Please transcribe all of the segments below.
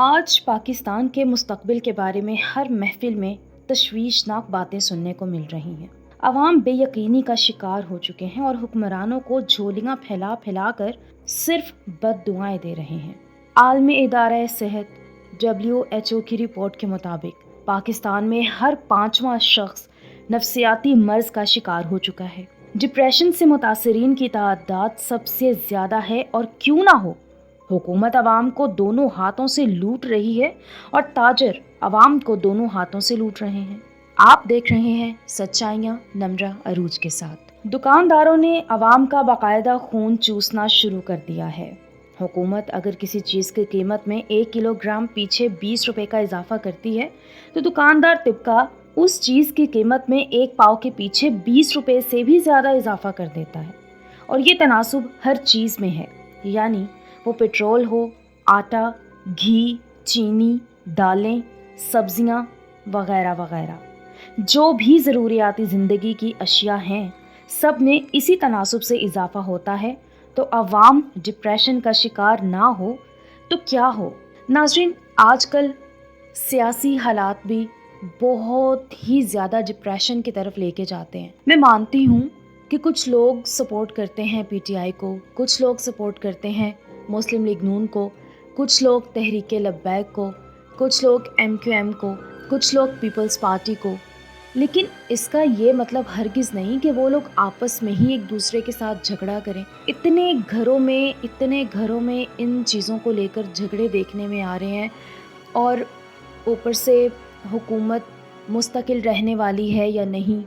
آج پاکستان کے مستقبل کے بارے میں ہر محفل میں تشویشناک باتیں سننے کو مل رہی ہیں۔ عوام بے یقینی کا شکار ہو چکے ہیں اور حکمرانوں کو جھولیاں پھیلا پھیلا کر صرف بد دعائیں دے رہے ہیں۔ عالمی ادارہ صحت WHO کی رپورٹ کے مطابق پاکستان میں ہر 5واں شخص نفسیاتی مرض کا شکار ہو چکا ہے۔ ڈپریشن سے متاثرین کی تعداد سب سے زیادہ ہے، اور کیوں نہ ہو، حکومت عوام کو دونوں ہاتھوں سے لوٹ رہی ہے اور تاجر عوام کو دونوں ہاتھوں سے لوٹ رہے ہیں۔ آپ دیکھ رہے ہیں سچائیاں نمرہ عروج کے ساتھ۔ دکانداروں نے عوام کا باقاعدہ خون چوسنا شروع کر دیا ہے۔ حکومت اگر کسی چیز کی قیمت میں 1 کلو گرام پیچھے 20 روپے کا اضافہ کرتی ہے تو دکاندار طبقہ اس چیز کی قیمت میں 1 پاؤ کے پیچھے 20 روپے سے بھی زیادہ اضافہ کر دیتا ہے، اور یہ تناسب ہر چیز میں ہے، یعنی وہ پیٹرول ہو، آٹا، گھی، چینی، دالیں، سبزیاں وغیرہ وغیرہ، جو بھی ضروریاتی زندگی کی اشیاء ہیں، سب میں اسی تناسب سے اضافہ ہوتا ہے۔ تو عوام ڈپریشن کا شکار نہ ہو تو کیا ہو؟ ناظرین، آج کل سیاسی حالات بھی بہت ہی زیادہ ڈپریشن کی طرف لے کے جاتے ہیں۔ میں مانتی ہوں کہ کچھ لوگ سپورٹ کرتے ہیں PTI کو، کچھ لوگ سپورٹ کرتے ہیں مسلم لیگ نون کو، کچھ لوگ تحریک لبیک کو، کچھ لوگ MQM کو، کچھ لوگ پیپلز پارٹی کو، لیکن اس کا یہ مطلب ہرگز نہیں کہ وہ لوگ آپس میں ہی ایک دوسرے کے ساتھ جھگڑا کریں۔ اتنے گھروں میں ان چیزوں کو لے کر جھگڑے دیکھنے میں آ رہے ہیں، اور اوپر سے حکومت مستقل رہنے والی ہے یا نہیں،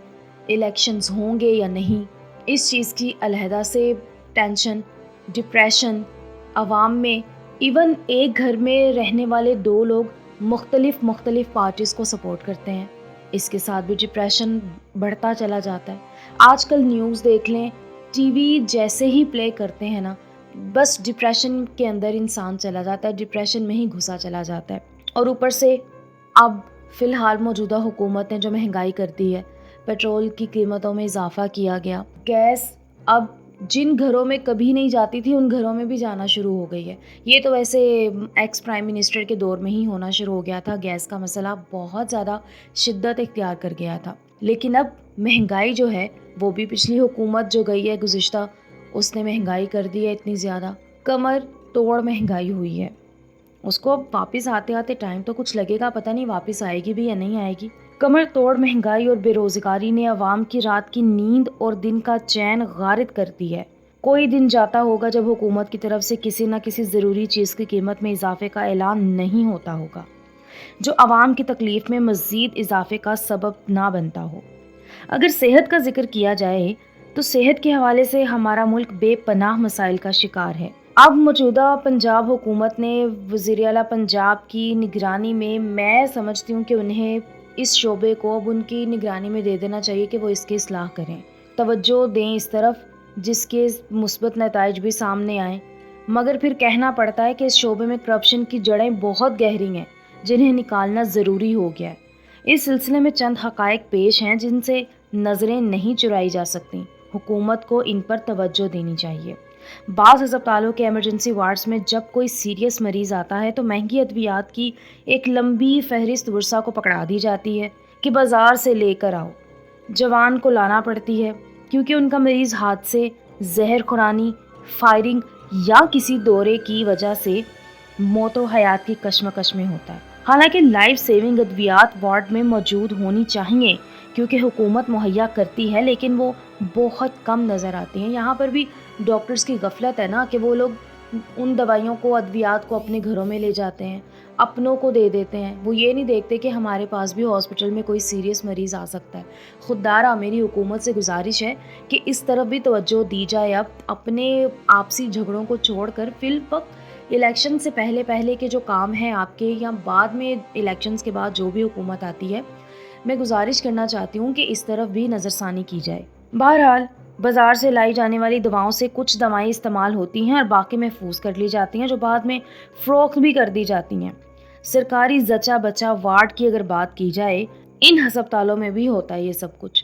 الیکشنز ہوں گے یا نہیں، اس چیز کی علیحدہ سے ٹینشن، ڈپریشن عوام میں۔ ایون ایک گھر میں رہنے والے 2 لوگ مختلف پارٹیز کو سپورٹ کرتے ہیں، اس کے ساتھ بھی ڈپریشن بڑھتا چلا جاتا ہے۔ آج کل نیوز دیکھ لیں، ٹی وی جیسے ہی پلے کرتے ہیں نا، بس ڈپریشن کے اندر انسان چلا جاتا ہے، ڈپریشن میں ہی گھسا چلا جاتا ہے۔ اور اوپر سے اب فی الحال موجودہ حکومت نے جو مہنگائی کر دی ہے، پیٹرول کی قیمتوں میں اضافہ کیا گیا، گیس اب جن گھروں میں کبھی نہیں جاتی تھی ان گھروں میں بھی جانا شروع ہو گئی ہے۔ یہ تو ویسے ایکس پرائم منسٹر کے دور میں ہی ہونا شروع ہو گیا تھا، گیس کا مسئلہ بہت زیادہ شدت اختیار کر گیا تھا، لیکن اب مہنگائی جو ہے وہ بھی پچھلی حکومت جو گئی ہے گزشتہ، اس نے مہنگائی کر دی ہے اتنی زیادہ، کمر توڑ مہنگائی ہوئی ہے۔ اس کو اب واپس آتے ٹائم تو کچھ لگے گا، پتہ نہیں واپس آئے گی بھی یا نہیں آئے گی۔ کمر توڑ مہنگائی اور بے روزگاری نے عوام کی رات کی نیند اور دن کا چین غارت کر دی ہے۔ کوئی دن جاتا ہوگا جب حکومت کی طرف سے کسی نہ کسی ضروری چیز کی قیمت میں اضافے کا اعلان نہیں ہوتا ہوگا، جو عوام کی تکلیف میں مزید اضافے کا سبب نہ بنتا ہو۔ اگر صحت کا ذکر کیا جائے تو صحت کے حوالے سے ہمارا ملک بے پناہ مسائل کا شکار ہے۔ اب موجودہ پنجاب حکومت نے وزیر اعلیٰ پنجاب کی نگرانی میں سمجھتی ہوں کہ انہیں اس شعبے کو اب ان کی نگرانی میں دے دینا چاہیے کہ وہ اس کی اصلاح کریں، توجہ دیں اس طرف، جس کے مثبت نتائج بھی سامنے آئیں۔ مگر پھر کہنا پڑتا ہے کہ اس شعبے میں کرپشن کی جڑیں بہت گہری ہیں، جنہیں نکالنا ضروری ہو گیا ہے۔ اس سلسلے میں چند حقائق پیش ہیں جن سے نظریں نہیں چرائی جا سکتی، حکومت کو ان پر توجہ دینی چاہیے۔ بعض ہسپتالوں کے ایمرجنسی وارڈز میں جب کوئی سیریس مریض آتا ہے تو مہنگی ادویات کی ایک لمبی فہرست ورثاء کو پکڑا دی جاتی ہے کہ بازار سے لے کر آؤ۔ جوان کو لانا پڑتی ہے کیونکہ ان کا مریض حادثے، زہر خورانی، فائرنگ یا کسی دورے کی وجہ سے موت و حیات کی کشمکش میں ہوتا ہے۔ حالانکہ لائف سیونگ ادویات وارڈ میں موجود ہونی چاہیے کیونکہ حکومت مہیا کرتی ہے، لیکن وہ بہت کم نظر آتی ہیں۔ یہاں پر بھی ڈاکٹرز کی غفلت ہے نا کہ وہ لوگ ان دوائیوں کو، ادویات کو اپنے گھروں میں لے جاتے ہیں، اپنوں کو دے دیتے ہیں۔ وہ یہ نہیں دیکھتے کہ ہمارے پاس بھی ہاسپٹل میں کوئی سیریس مریض آ سکتا ہے۔ خوددارا میری حکومت سے گزارش ہے کہ اس طرف بھی توجہ دی جائے۔ اب اپنے آپسی جھگڑوں کو چھوڑ کر فی الوقت الیکشن سے پہلے کے جو کام ہیں آپ کے، یا بعد میں الیکشنز کے بعد جو بھی حکومت آتی ہے، میں گزارش کرنا چاہتی ہوں کہ اس طرف بھی نظر ثانی کی جائے۔ بہرحال بازار سے لائی جانے والی دواؤں سے کچھ دوائیں استعمال ہوتی ہیں اور باقی محفوظ کر لی جاتی ہیں، جو بعد میں فروخت بھی کر دی جاتی ہیں۔ سرکاری زچہ بچہ وارڈ کی اگر بات کی جائے، ان ہسپتالوں میں بھی ہوتا ہے یہ سب کچھ۔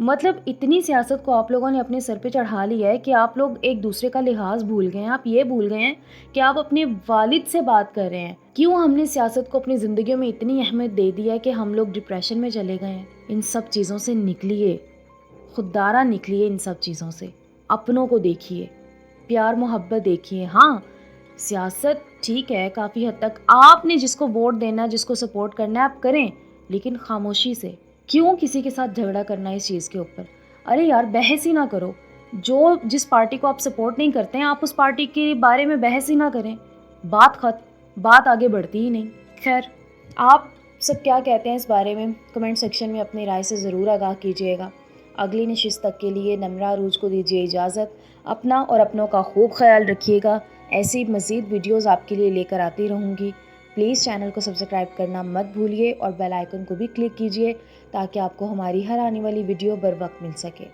مطلب اتنی سیاست کو آپ لوگوں نے اپنے سر پہ چڑھا لیا ہے کہ آپ لوگ ایک دوسرے کا لحاظ بھول گئے ہیں. آپ یہ بھول گئے ہیں کہ آپ اپنے والد سے بات کر رہے ہیں. کیوں ہم نے سیاست کو اپنی زندگیوں میں اتنی اہمیت دے دی ہے کہ ہم لوگ ڈپریشن میں چلے گئے ہیں. ان سب چیزوں سے نکلیے، خوددارہ نکلیے ان سب چیزوں سے. اپنوں کو دیکھیے، پیار محبت دیکھیے. ہاں سیاست ٹھیک ہے کافی حد تک، آپ نے جس کو ووٹ دینا ہے، جس کو سپورٹ کرنا ہے آپ کریں، لیکن خاموشی سے. کیوں کسی کے ساتھ جھگڑا کرنا ہے اس چیز کے اوپر؟ ارے یار بحث ہی نہ کرو. جس پارٹی کو آپ سپورٹ نہیں کرتے ہیں آپ اس پارٹی کے بارے میں بحث ہی نہ کریں. بات آگے بڑھتی ہی نہیں. خیر، آپ سب کیا کہتے ہیں اس بارے میں کمنٹ سیکشن میں اپنی رائے سے ضرور آگاہ کیجیے گا. اگلی نشست تک کے لیے نمرہ عروج کو دیجیے اجازت. اپنا اور اپنوں کا خوب خیال رکھیے گا. ایسی مزید ویڈیوز آپ کے لیے لے کر آتی رہوں گی. پلیز چینل کو سبسکرائب کرنا مت بھولیے اور بیل آئیکن کو بھی کلک کیجیے تاکہ آپ کو ہماری ہر آنے والی ویڈیو بر وقت مل سکے.